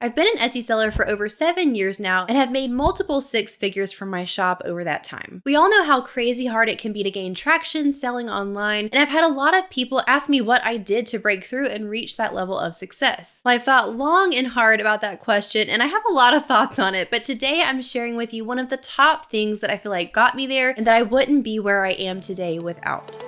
I've been an Etsy seller for over 7 years now and have made multiple six figures from my shop over that time. We all know how crazy hard it can be to gain traction selling online, and I've had a lot of people ask me what I did to break through and reach that level of success. Well, I've thought long and hard about that question, and I have a lot of thoughts on it, but today I'm sharing with you one of the top things that I feel like got me there and that I wouldn't be where I am today without.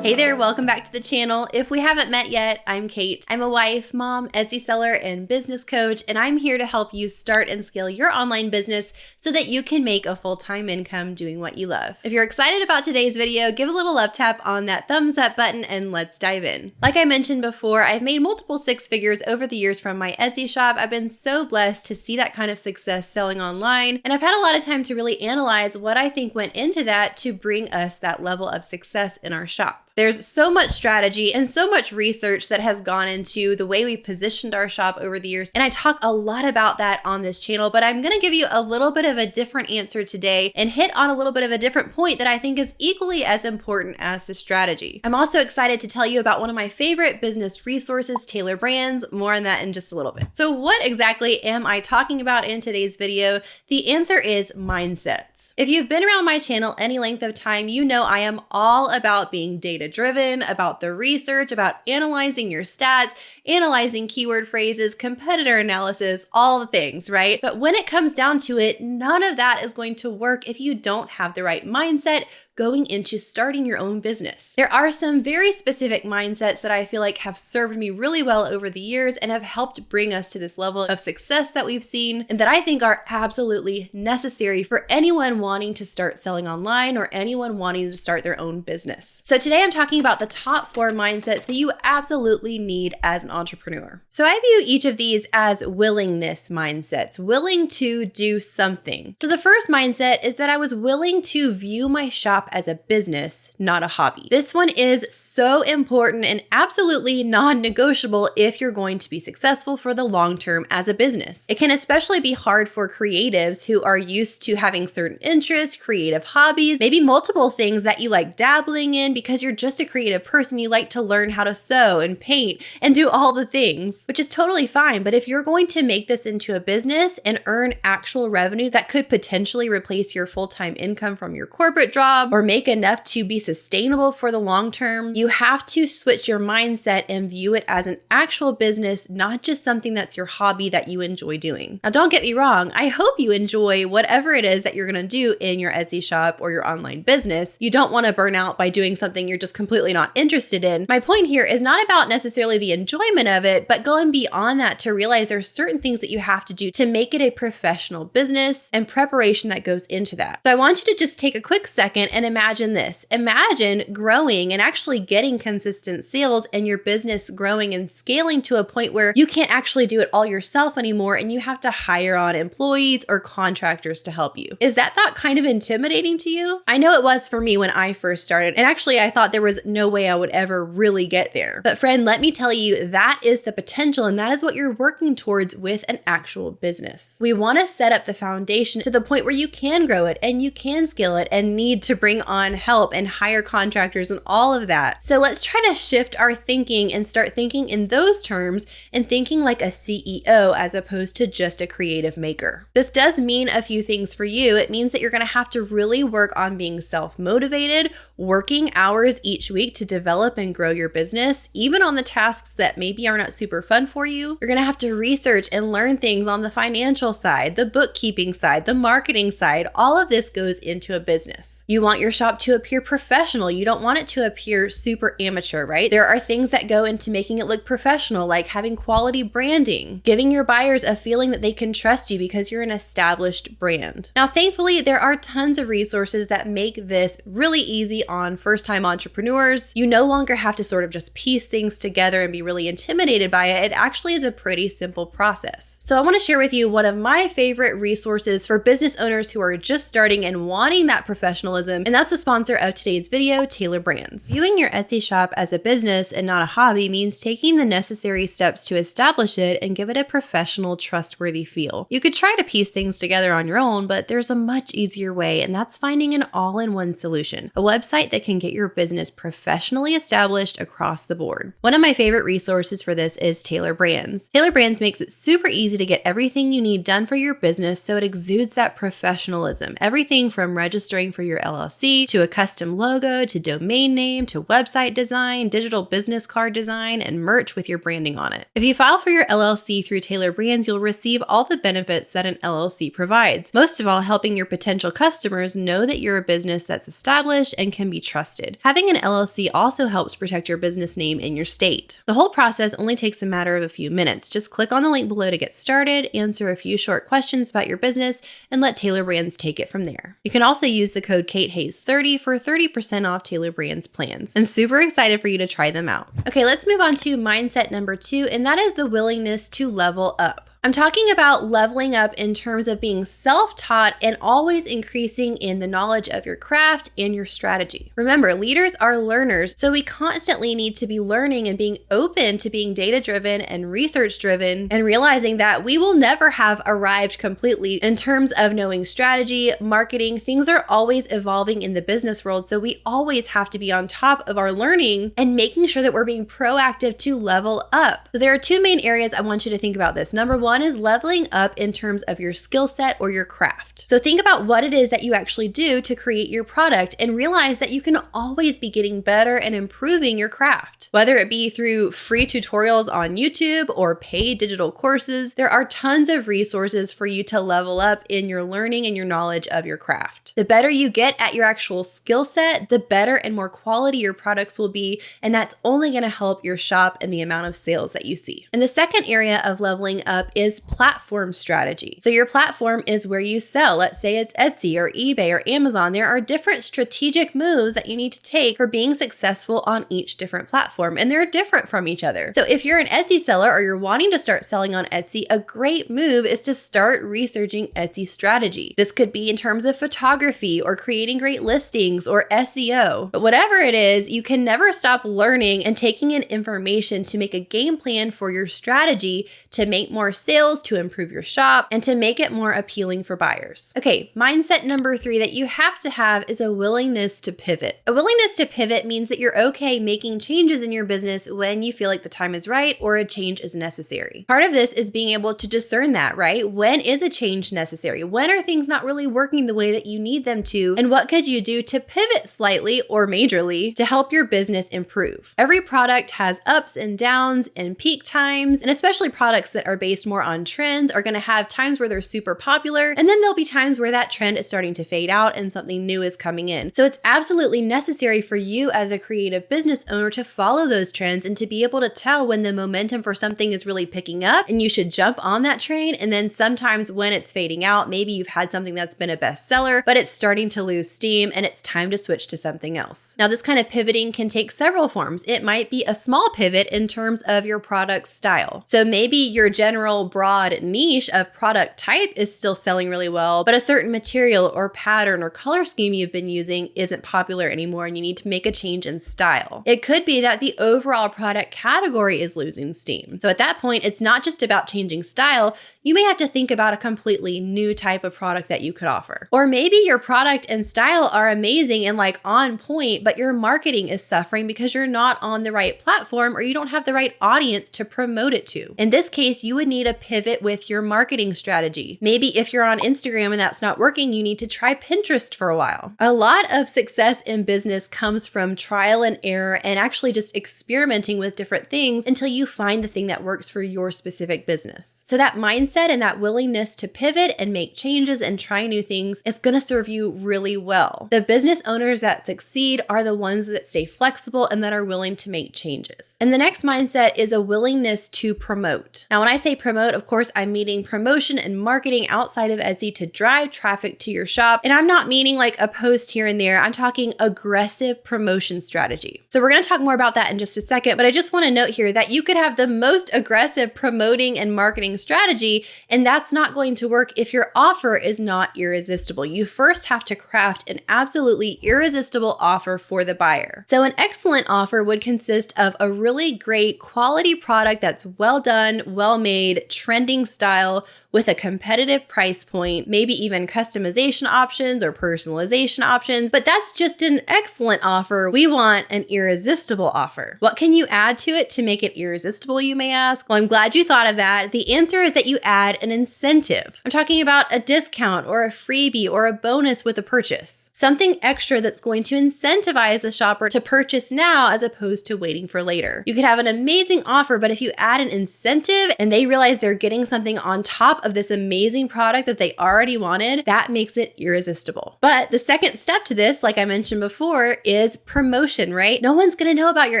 Hey there, welcome back to the channel. If we haven't met yet, I'm Kate. I'm a wife, mom, Etsy seller, and business coach, and I'm here to help you start and scale your online business so that you can make a full-time income doing what you love. If you're excited about today's video, give a little love tap on that thumbs up button and let's dive in. Like I mentioned before, I've made multiple six figures over the years from my Etsy shop. I've been so blessed to see that kind of success selling online, and I've had a lot of time to really analyze what I think went into that to bring us that level of success in our shop. There's so much strategy and so much research that has gone into the way we positioned our shop over the years, and I talk a lot about that on this channel, but I'm going to give you a little bit of a different answer today and hit on a little bit of a different point that I think is equally as important as the strategy. I'm also excited to tell you about one of my favorite business resources, Taylor Brands. More on that in just a little bit. So what exactly am I talking about in today's video? The answer is mindset. If you've been around my channel any length of time, you know I am all about being data-driven, about the research, about analyzing your stats, analyzing keyword phrases, competitor analysis, all the things, right? But when it comes down to it, none of that is going to work if you don't have the right mindset going into starting your own business. There are some very specific mindsets that I feel like have served me really well over the years and have helped bring us to this level of success that we've seen and that I think are absolutely necessary for anyone wanting to start selling online or anyone wanting to start their own business. So today I'm talking about the top 4 mindsets that you absolutely need as an entrepreneur. So I view each of these as willingness mindsets, willing to do something. So the first mindset is that I was willing to view my shop as a business, not a hobby. This one is so important and absolutely non-negotiable if you're going to be successful for the long term as a business. It can especially be hard for creatives who are used to having certain interests, creative hobbies, maybe multiple things that you like dabbling in because you're just a creative person. You like to learn how to sew and paint and do all the things, which is totally fine. But if you're going to make this into a business and earn actual revenue that could potentially replace your full-time income from your corporate job or make enough to be sustainable for the long term, you have to switch your mindset and view it as an actual business, not just something that's your hobby that you enjoy doing. Now, don't get me wrong. I hope you enjoy whatever it is that you're going to do in your Etsy shop or your online business. You don't want to burn out by doing something you're just completely not interested in. My point here is not about necessarily the enjoyment of it, but going beyond that to realize there's certain things that you have to do to make it a professional business and preparation that goes into that. So I want you to just take a quick second and imagine this. Imagine growing and actually getting consistent sales and your business growing and scaling to a point where you can't actually do it all yourself anymore and you have to hire on employees or contractors to help you. Is that thought kind of intimidating to you? I know it was for me when I first started, and actually I thought there was no way I would ever really get there. But friend, let me tell you, that is the potential and that is what you're working towards with an actual business. We want to set up the foundation to the point where you can grow it and you can scale it and need to bring on help and hire contractors and all of that. So let's try to shift our thinking and start thinking in those terms and thinking like a CEO as opposed to just a creative maker. This does mean a few things for you. It means that you're going to have to really work on being self-motivated, working hours each week to develop and grow your business, even on the tasks that maybe are not super fun for you. You're going to have to research and learn things on the financial side, the bookkeeping side, the marketing side. All of this goes into a business. You want your shop to appear professional. You don't want it to appear super amateur, right? There are things that go into making it look professional, like having quality branding, giving your buyers a feeling that they can trust you because you're an established brand. Now, thankfully, there are tons of resources that make this really easy on first-time entrepreneurs. You no longer have to sort of just piece things together and be really intimidated by it. It actually is a pretty simple process. So I want to share with you one of my favorite resources for business owners who are just starting and wanting that professionalism And that's the sponsor of today's video, Taylor Brands. Viewing your Etsy shop as a business and not a hobby means taking the necessary steps to establish it and give it a professional, trustworthy feel. You could try to piece things together on your own, but there's a much easier way, and that's finding an all-in-one solution, a website that can get your business professionally established across the board. One of my favorite resources for this is Taylor Brands. Taylor Brands makes it super easy to get everything you need done for your business so it exudes that professionalism. Everything from registering for your LLC to a custom logo to domain name to website design, digital business card design, and merch with your branding on it. If you file for your LLC through Taylor Brands, you'll receive all the benefits that an LLC provides. Most of all, helping your potential customers know that you're a business that's established and can be trusted. Having an LLC also helps protect your business name in your state. The whole process only takes a matter of a few minutes. Just click on the link below to get started, answer a few short questions about your business, and let Taylor Brands take it from there. You can also use the code KateHayes30 for 30% off Taylor Brands plans. I'm super excited for you to try them out. Okay, let's move on to mindset number 2, and that is the willingness to level up. I'm talking about leveling up in terms of being self-taught and always increasing in the knowledge of your craft and your strategy. Remember, leaders are learners, so we constantly need to be learning and being open to being data-driven and research-driven and realizing that we will never have arrived completely in terms of knowing strategy, marketing. Things are always evolving in the business world, so we always have to be on top of our learning and making sure that we're being proactive to level up. So there are two main areas I want you to think about this. Number one is leveling up in terms of your skill set or your craft. So think about what it is that you actually do to create your product and realize that you can always be getting better and improving your craft. Whether it be through free tutorials on YouTube or paid digital courses, there are tons of resources for you to level up in your learning and your knowledge of your craft. The better you get at your actual skill set, the better and more quality your products will be, and that's only going to help your shop and the amount of sales that you see. And the second area of leveling up is platform strategy. So your platform is where you sell. Let's say it's Etsy or eBay or Amazon. There are different strategic moves that you need to take for being successful on each different platform, and they're different from each other. So if you're an Etsy seller or you're wanting to start selling on Etsy, a great move is to start researching Etsy strategy. This could be in terms of photography or creating great listings or SEO. But whatever it is, you can never stop learning and taking in information to make a game plan for your strategy to make more sales, to improve your shop, and to make it more appealing for buyers. Okay, mindset number 3 that you have to have is a willingness to pivot. A willingness to pivot means that you're okay making changes in your business when you feel like the time is right or a change is necessary. Part of this is being able to discern that, right? When is a change necessary? When are things not really working the way that you need them to? And what could you do to pivot slightly or majorly to help your business improve? Every product has ups and downs and peak times, and especially products that are based more on trends are going to have times where they're super popular, and then there'll be times where that trend is starting to fade out and something new is coming in. So it's absolutely necessary for you as a creative business owner to follow those trends and to be able to tell when the momentum for something is really picking up and you should jump on that train. And then sometimes when it's fading out, maybe you've had something that's been a bestseller, but it's starting to lose steam and it's time to switch to something else. Now, this kind of pivoting can take several forms. It might be a small pivot in terms of your product style. So maybe your general broad niche of product type is still selling really well, but a certain material or pattern or color scheme you've been using isn't popular anymore and you need to make a change in style. It could be that the overall product category is losing steam. So at that point, it's not just about changing style. You may have to think about a completely new type of product that you could offer. Or maybe your product and style are amazing and like on point, but your marketing is suffering because you're not on the right platform or you don't have the right audience to promote it to. In this case, you would need a pivot with your marketing strategy. Maybe if you're on Instagram and that's not working, you need to try Pinterest for a while. A lot of success in business comes from trial and error and actually just experimenting with different things until you find the thing that works for your specific business. So that mindset and that willingness to pivot and make changes and try new things is going to serve you really well. The business owners that succeed are the ones that stay flexible and that are willing to make changes. And the next mindset is a willingness to promote. Now, when I say promote, promote, of course, I'm meaning promotion and marketing outside of Etsy to drive traffic to your shop. And I'm not meaning like a post here and there. I'm talking aggressive promotion strategy. So we're going to talk more about that in just a second, but I just want to note here that you could have the most aggressive promoting and marketing strategy, and that's not going to work if your offer is not irresistible. You first have to craft an absolutely irresistible offer for the buyer. So an excellent offer would consist of a really great quality product that's well done, well made, trending style with a competitive price point, maybe even customization options or personalization options, but that's just an excellent offer. We want an irresistible offer. What can you add to it to make it irresistible, you may ask? Well, I'm glad you thought of that. The answer is that you add an incentive. I'm talking about a discount or a freebie or a bonus with a purchase. Something extra that's going to incentivize the shopper to purchase now as opposed to waiting for later. You could have an amazing offer, but if you add an incentive and they realize they're getting something on top of this amazing product that they already wanted, that makes it irresistible. But the second step to this, like I mentioned before, is promotion, right? No one's going to know about your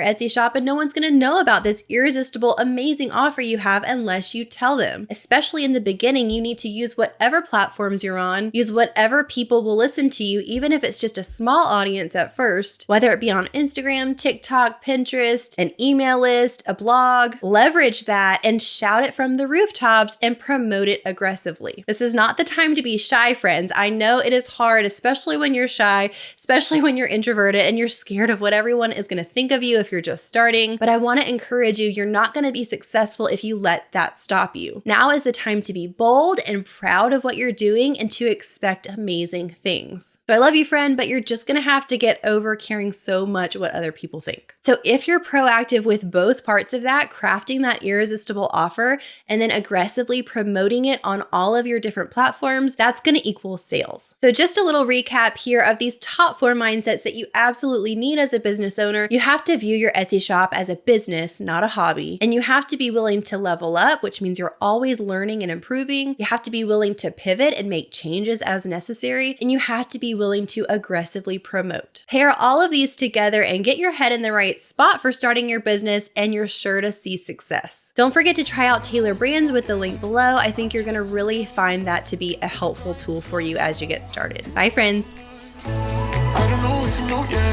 Etsy shop and no one's going to know about this irresistible, amazing offer you have unless you tell them. Especially in the beginning, you need to use whatever platforms you're on, use whatever people will listen to you, even if it's just a small audience at first, whether it be on Instagram, TikTok, Pinterest, an email list, a blog. Leverage that and shout it from the rooftops and promote it aggressively. This is not the time to be shy, friends. I know it is hard, especially when you're shy, especially when you're introverted and you're scared of what everyone is going to think of you if you're just starting. But I want to encourage you, you're not going to be successful if you let that stop you. Now is the time to be bold and proud of what you're doing and to expect amazing things. So I love you, friend, but you're just going to have to get over caring so much what other people think. So if you're proactive with both parts of that, crafting that irresistible offer and then aggressively promoting it on all of your different platforms, that's going to equal sales. So just a little recap here of these top 4 mindsets that you absolutely need as a business owner. You have to view your Etsy shop as a business, not a hobby. And you have to be willing to level up, which means you're always learning and improving. You have to be willing to pivot and make changes as necessary. And you have to be willing to aggressively promote. Pair all of these together and get your head in the right spot for starting your business, and you're sure to see success. Don't forget to try out Tailor Brands with the link below. I think you're going to really find that to be a helpful tool for you as you get started. Bye, friends. I don't know what to know yet.